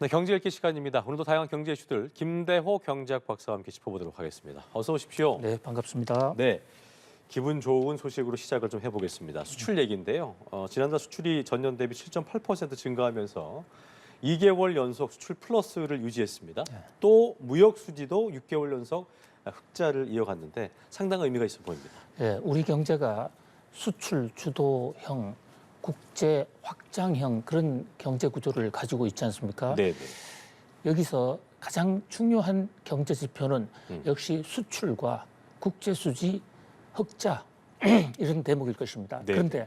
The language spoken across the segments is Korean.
네, 경제 읽기 시간입니다. 오늘도 다양한 경제 이슈들 김대호 경제학 박사와 함께 짚어보도록 하겠습니다. 어서 오십시오. 네, 반갑습니다. 네, 기분 좋은 소식으로 시작을 좀 해보겠습니다. 수출 얘기인데요. 지난달 수출이 전년 대비 7.8% 증가하면서 2개월 연속 수출 플러스를 유지했습니다. 또 무역 수지도 6개월 연속 흑자를 이어갔는데 상당한 의미가 있어 보입니다. 네, 우리 경제가 수출 주도형, 국제 확장형 그런 경제 구조를 가지고 있지 않습니까? 네, 네. 여기서 가장 중요한 경제 지표는 역시 수출과 국제 수지 흑자 이런 대목일 것입니다. 네. 그런데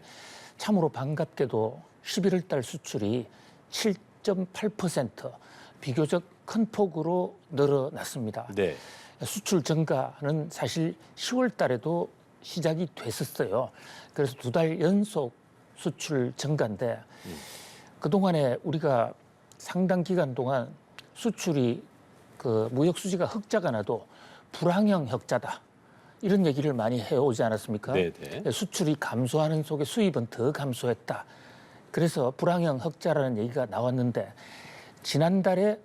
참으로 반갑게도 11월 달 수출이 7.8% 비교적 큰 폭으로 늘어났습니다. 네. 수출 증가는 사실 10월 달에도 시작이 됐었어요. 그래서 2달 연속 수출 증가인데 그동안에 우리가 상당 기간 동안 수출이 그 무역 수지가 흑자가 나도 불황형 흑자다. 이런 얘기를 많이 해오지 않았습니까? 네네. 수출이 감소하는 속에 수입은 더 감소했다. 그래서 불황형 흑자라는 얘기가 나왔는데 지난달에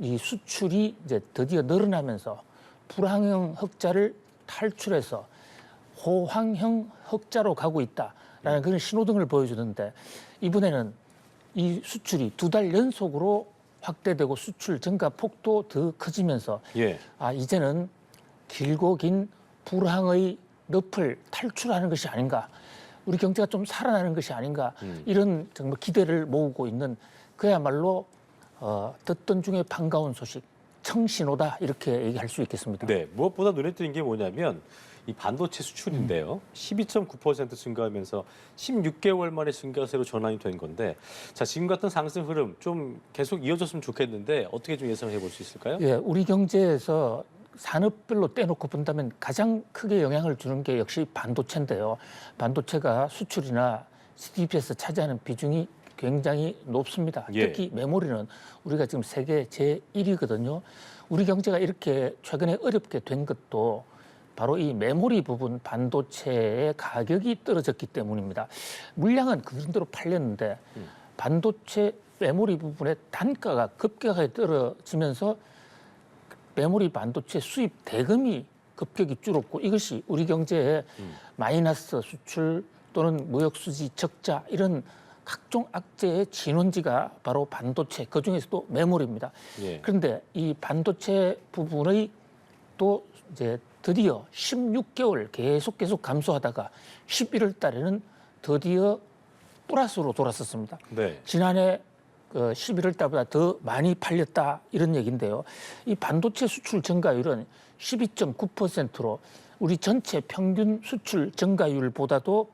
이 수출이 이제 드디어 늘어나면서 불황형 흑자를 탈출해서 호황형 흑자로 가고 있다라는 그런 신호등을 보여주는데 이번에는 이 수출이 2달 연속으로 확대되고 수출 증가 폭도 더 커지면서 예. 이제는 길고 긴 불황의 늪을 탈출하는 것이 아닌가, 우리 경제가 좀 살아나는 것이 아닌가 이런 정말 기대를 모으고 있는 그야말로 듣던 중에 반가운 소식, 청신호다 이렇게 얘기할 수 있겠습니다. 네, 무엇보다 눈에 띄는 게 뭐냐면 이 반도체 수출인데요. 12.9% 증가하면서 16개월 만에 증가세로 전환이 된 건데, 자, 지금 같은 상승 흐름 좀 계속 이어졌으면 좋겠는데 어떻게 좀 예상을 해볼 수 있을까요? 예, 우리 경제에서 산업별로 떼놓고 본다면 가장 크게 영향을 주는 게 역시 반도체인데요. 반도체가 수출이나 GDP에서 차지하는 비중이 굉장히 높습니다. 예. 특히 메모리는 우리가 지금 세계 제1위거든요. 우리 경제가 이렇게 최근에 어렵게 된 것도 바로 이 메모리 부분 반도체의 가격이 떨어졌기 때문입니다. 물량은 그 정도로 팔렸는데 반도체 메모리 부분의 단가가 급격하게 떨어지면서 메모리 반도체 수입 대금이 급격히 줄었고 이것이 우리 경제에 마이너스 수출 또는 무역 수지 적자 이런 각종 악재의 진원지가 바로 반도체, 그중에서도 메모리입니다. 예. 그런데 이 반도체 부분의 또 이제 드디어 16개월 계속 감소하다가 11월 달에는 드디어 플러스로 돌아섰습니다. 네. 지난해 11월 달보다 더 많이 팔렸다 이런 얘기인데요. 이 반도체 수출 증가율은 12.9%로 우리 전체 평균 수출 증가율보다도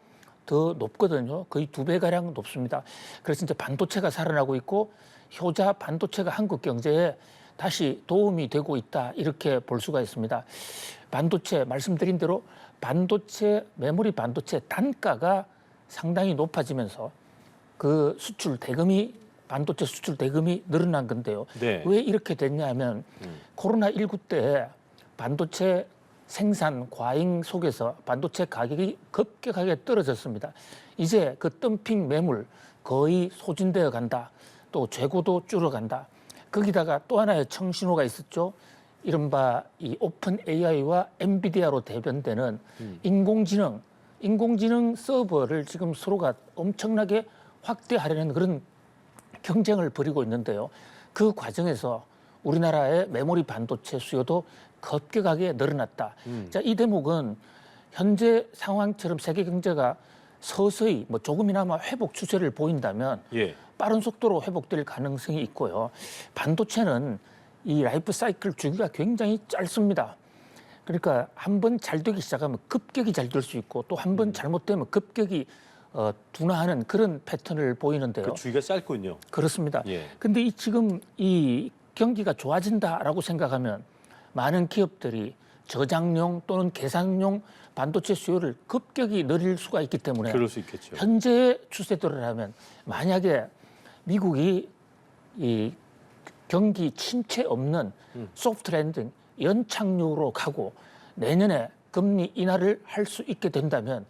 더 높거든요. 거의 2배가량 높습니다. 그래서 이제 반도체가 살아나고 있고 효자 반도체가 한국 경제에 다시 도움이 되고 있다 이렇게 볼 수가 있습니다. 반도체 말씀드린 대로 반도체 메모리 반도체 단가가 상당히 높아지면서 그 수출 대금이 반도체 수출 대금이 늘어난 건데요. 네. 왜 이렇게 됐냐 하면 코로나19 때 반도체 생산 과잉 속에서 반도체 가격이 급격하게 떨어졌습니다. 이제 그 덤핑 매물 거의 소진되어 간다. 또 재고도 줄어간다. 거기다가 또 하나의 청신호가 있었죠. 이른바 이 오픈 AI와 엔비디아로 대변되는 인공지능 서버를 지금 서로가 엄청나게 확대하려는 그런 경쟁을 벌이고 있는데요. 그 과정에서 우리나라의 메모리 반도체 수요도 급격하게 늘어났다. 자, 이 대목은 현재 상황처럼 세계 경제가 서서히 뭐 조금이나마 회복 추세를 보인다면 예. 빠른 속도로 회복될 가능성이 있고요. 반도체는 이 라이프 사이클 주기가 굉장히 짧습니다. 그러니까 한 번 잘 되기 시작하면 급격히 잘 될 수 있고 또 한 번 잘못되면 급격히 둔화하는 그런 패턴을 보이는데요. 그 주기가 짧군요. 그렇습니다. 예. 근데 지금 이 경기가 좋아진다라고 생각하면 많은 기업들이 저장용 또는 계산용 반도체 수요를 급격히 늘릴 수가 있기 때문에 그럴 수 있겠죠. 현재의 추세대로라면 만약에 미국이 이 경기 침체 없는 소프트 랜딩 연착륙으로 가고 내년에 금리 인하를 할 수 있게 된다면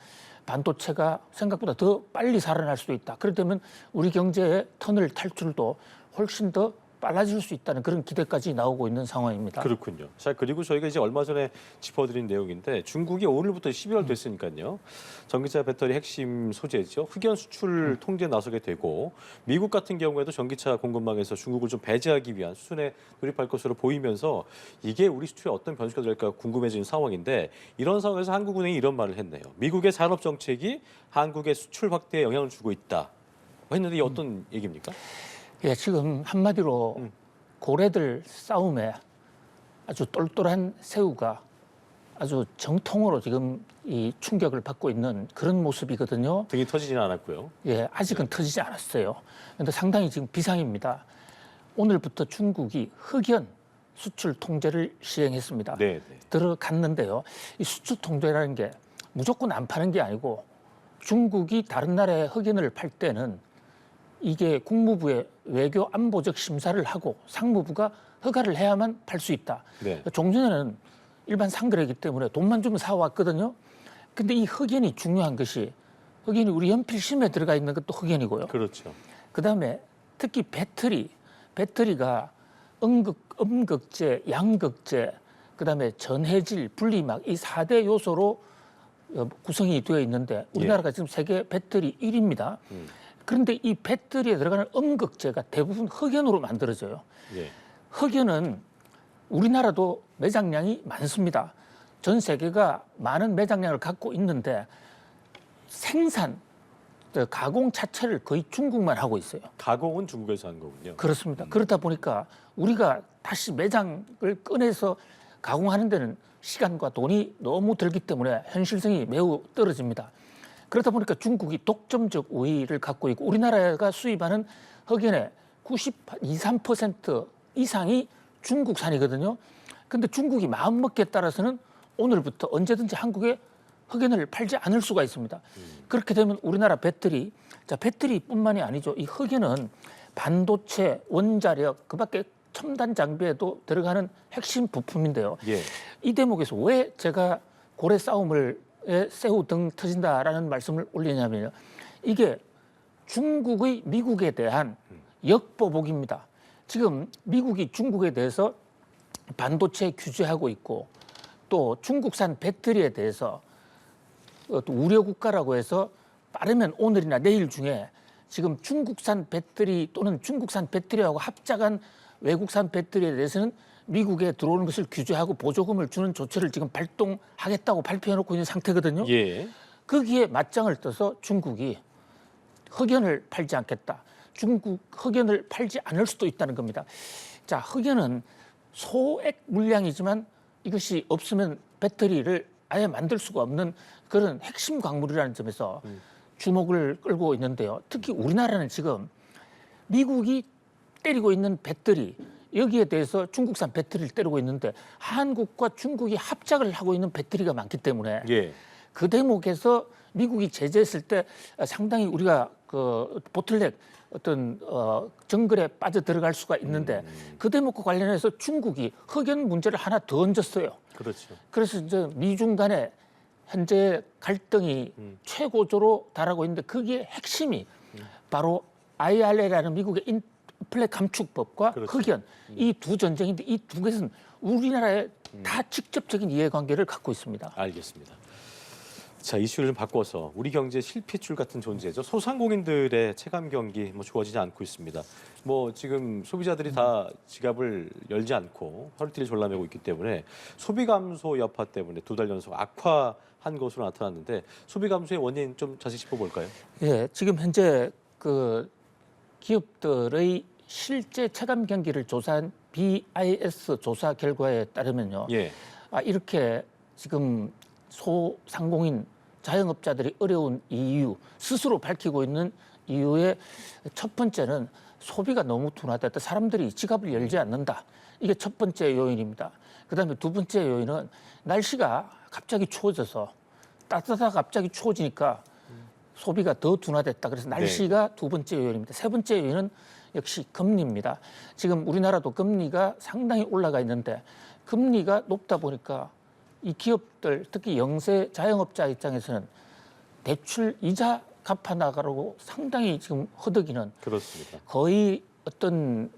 반도체가 생각보다 더 빨리 살아날 수도 있다. 그렇다면 우리 경제의 터널 탈출도 훨씬 더 빨라질 수 있다는 그런 기대까지 나오고 있는 상황입니다. 그렇군요. 자, 그리고 저희가 이제 얼마 전에 짚어드린 내용인데 중국이 오늘부터 12월 됐으니까요. 전기차 배터리 핵심 소재죠. 흑연 수출 통제에 나서게 되고 미국 같은 경우에도 전기차 공급망에서 중국을 좀 배제하기 위한 수순에 돌입할 것으로 보이면서 이게 우리 수출에 어떤 변수가 될까 궁금해지는 상황인데 이런 상황에서 한국은행이 이런 말을 했네요. 미국의 산업 정책이 한국의 수출 확대에 영향을 주고 있다. 했는데 이게 어떤 얘기입니까? 예, 지금 한마디로 고래들 싸움에 아주 똘똘한 새우가 아주 정통으로 지금 이 충격을 받고 있는 그런 모습이거든요. 등이 터지지는 않았고요. 예, 아직은 터지지 않았어요. 그런데 상당히 지금 비상입니다. 오늘부터 중국이 흑연 수출 통제를 시행했습니다. 네, 네. 들어갔는데요. 이 수출 통제라는 게 무조건 안 파는 게 아니고 중국이 다른 나라에 흑연을 팔 때는 이게 국무부의 외교 안보적 심사를 하고 상무부가 허가를 해야만 팔 수 있다. 네. 종전에는 일반 상거래이기 때문에 돈만 주면 사왔거든요. 근데 이 흑연이 중요한 것이 흑연이 우리 연필심에 들어가 있는 것도 흑연이고요. 그렇죠. 그다음에 특히 배터리가 음극재, 양극재, 그다음에 전해질, 분리막 이 4대 요소로 구성이 되어 있는데 우리나라가 지금 세계 배터리 1위입니다. 그런데 이 배터리에 들어가는 음극재가 대부분 흑연으로 만들어져요. 예. 흑연은 우리나라도 매장량이 많습니다. 전 세계가 많은 매장량을 갖고 있는데 생산, 가공 자체를 거의 중국만 하고 있어요. 가공은 중국에서 한 거군요. 그렇습니다. 그렇다 보니까 우리가 다시 매장을 꺼내서 가공하는 데는 시간과 돈이 너무 들기 때문에 현실성이 매우 떨어집니다. 그러다 보니까 중국이 독점적 우위를 갖고 있고 우리나라가 수입하는 흑연의 93% 이상이 중국산이거든요. 근데 중국이 마음먹기에 따라서는 오늘부터 언제든지 한국에 흑연을 팔지 않을 수가 있습니다. 그렇게 되면 우리나라 배터리뿐만이 아니죠. 이 흑연은 반도체, 원자력, 그밖에 첨단 장비에도 들어가는 핵심 부품인데요. 예. 이 대목에서 왜 제가 고래 싸움을 새우 등 터진다라는 말씀을 올리냐면요. 이게 중국의 미국에 대한 역보복입니다. 지금 미국이 중국에 대해서 반도체 규제하고 있고 또 중국산 배터리에 대해서 또 우려 국가라고 해서 빠르면 오늘이나 내일 중에 지금 중국산 배터리 또는 중국산 배터리하고 합작한 외국산 배터리에 대해서는 미국에 들어오는 것을 규제하고 보조금을 주는 조치를 지금 발동하겠다고 발표해놓고 있는 상태거든요. 예. 거기에 맞짱을 떠서 중국이 흑연을 팔지 않겠다. 중국 흑연을 팔지 않을 수도 있다는 겁니다. 자, 흑연은 소액 물량이지만 이것이 없으면 배터리를 아예 만들 수가 없는 그런 핵심 광물이라는 점에서 주목을 끌고 있는데요. 특히 우리나라는 지금 미국이 때리고 있는 배터리 여기에 대해서 중국산 배터리를 때리고 있는데 한국과 중국이 합작을 하고 있는 배터리가 많기 때문에 예. 그 대목에서 미국이 제재했을 때 상당히 우리가 그 보틀넥 어떤 정글에 빠져 들어갈 수가 있는데 그 대목과 관련해서 중국이 흑연 문제를 하나 더 얹었어요. 그렇죠. 그래서 이제 미중 간에 현재 갈등이 최고조로 달하고 있는데 거기에 핵심이 바로 IRA라는 미국의 인플레 감축법과 그렇죠. 흑연 이 두 전쟁인데 이 두 개는 우리나라에 다 직접적인 이해관계를 갖고 있습니다. 알겠습니다. 자, 이슈를 좀 바꿔서 우리 경제 실핏줄 같은 존재죠. 소상공인들의 체감 경기 좋아지지 않고 있습니다. 지금 소비자들이 다 지갑을 열지 않고 허리띠를 졸라매고 있기 때문에 소비 감소 여파 때문에 2달 연속 악화한 것으로 나타났는데 소비 감소의 원인 좀 자세히 짚어볼까요? 예, 지금 현재 그 기업들의 실제 체감 경기를 조사한 BIS 조사 결과에 따르면요. 예. 이렇게 지금 소상공인 자영업자들이 어려운 이유 스스로 밝히고 있는 이유의 첫 번째는 소비가 너무 둔화됐다. 사람들이 지갑을 열지 않는다. 이게 첫 번째 요인입니다. 그다음에 두 번째 요인은 날씨가 갑자기 추워져서 따뜻하다 갑자기 추워지니까 소비가 더 둔화됐다. 그래서 날씨가 두 번째 요인입니다. 세 번째 요인은 역시 금리입니다. 지금 우리나라도 금리가 상당히 올라가 있는데 금리가 높다 보니까 이 기업들 특히 영세 자영업자 입장에서는 대출 이자 갚아 나가려고 상당히 지금 허덕이는 그렇습니다. 거의 어떤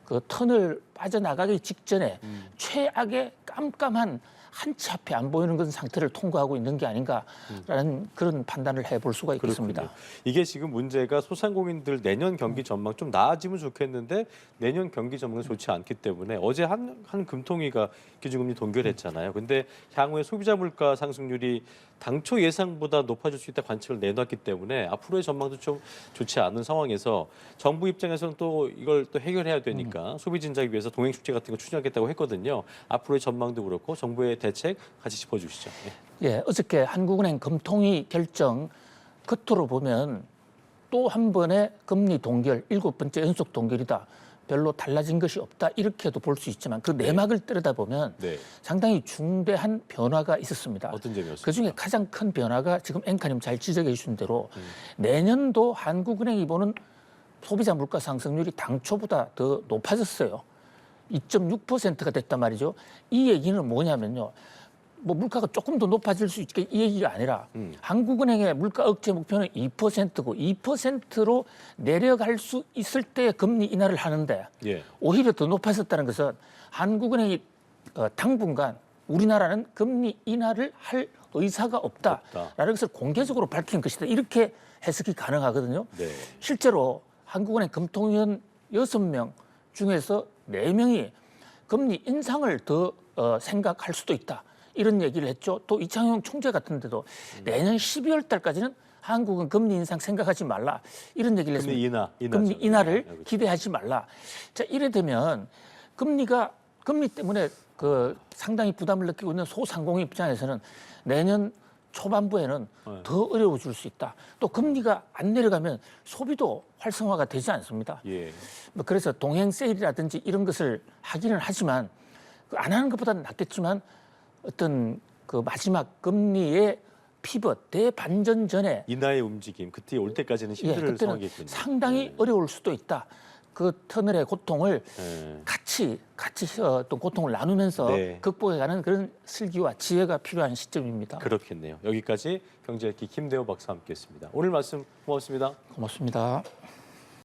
그 턴을 빠져나가기 직전에 최악의 깜깜한 한 치 앞에 안 보이는 그런 상태를 통과하고 있는 게 아닌가라는 그런 판단을 해볼 수가 있겠습니다. 그렇군요. 이게 지금 문제가 소상공인들 내년 경기 전망 좀 나아지면 좋겠는데 내년 경기 전망은 좋지 않기 때문에 어제 한 금통위가 기준금리 동결했잖아요. 근데 향후에 소비자 물가 상승률이 당초 예상보다 높아질 수 있다 관측을 내놨기 때문에 앞으로의 전망도 좀 좋지 않은 상황에서 정부 입장에서는 또 이걸 또 해결해야 되니까 소비 진작을 위해서 동행 축제 같은 거 추진하겠다고 했거든요. 앞으로의 전망도 그렇고 정부의 대책 같이 짚어주시죠. 예, 어저께 한국은행 금통위 결정 겉으로 보면 또 한 번의 금리 동결, 7번째 연속 동결이다. 별로 달라진 것이 없다. 이렇게도 볼 수 있지만 그 내막을 들여다보면 네. 상당히 중대한 변화가 있었습니다. 어떤 점이었습니까? 그중에 가장 큰 변화가 지금 앵커님 잘 지적해 주신 대로 내년도 한국은행이 보는 소비자 물가 상승률이 당초보다 더 높아졌어요. 2.6%가 됐단 말이죠. 이 얘기는 뭐냐면요. 뭐 물가가 조금 더 높아질 수 있게 이 얘기가 아니라 한국은행의 물가 억제 목표는 2%고 2%로 내려갈 수 있을 때 금리 인하를 하는데 예. 오히려 더 높아졌다는 것은 한국은행이 당분간 우리나라는 금리 인하를 할 의사가 없다라는 것을 공개적으로 밝힌 것이다. 이렇게 해석이 가능하거든요. 네. 실제로 한국은행 금통위원 6명 중에서 4명이 금리 인상을 더 생각할 수도 있다. 이런 얘기를 했죠. 또 이창용 총재 같은 데도 내년 12월 달까지는 한국은 금리 인상 생각하지 말라. 이런 얘기를 했습니다. 금리 인하를 기대하지 말라. 자, 이래 되면 금리 때문에 그 상당히 부담을 느끼고 있는 소상공인 입장에서는 내년 초반부에는 더 어려워질 수 있다. 또 금리가 안 내려가면 소비도 활성화가 되지 않습니다. 예. 뭐 그래서 동행 세일이라든지 이런 것을 하기는 하지만 안 하는 것보다는 낫겠지만 어떤 그 마지막 금리의 피벗 대반전 전에 인하의 움직임 그때 올 때까지는 힘들 그때는 상황이겠군요. 상당히 어려울 수도 있다. 그 터널의 고통을 같이 또 고통을 나누면서 극복해가는 그런 슬기와 지혜가 필요한 시점입니다. 그렇겠네요. 여기까지 경제학기 김대호 박사와 함께했습니다. 오늘 말씀 고맙습니다. 고맙습니다.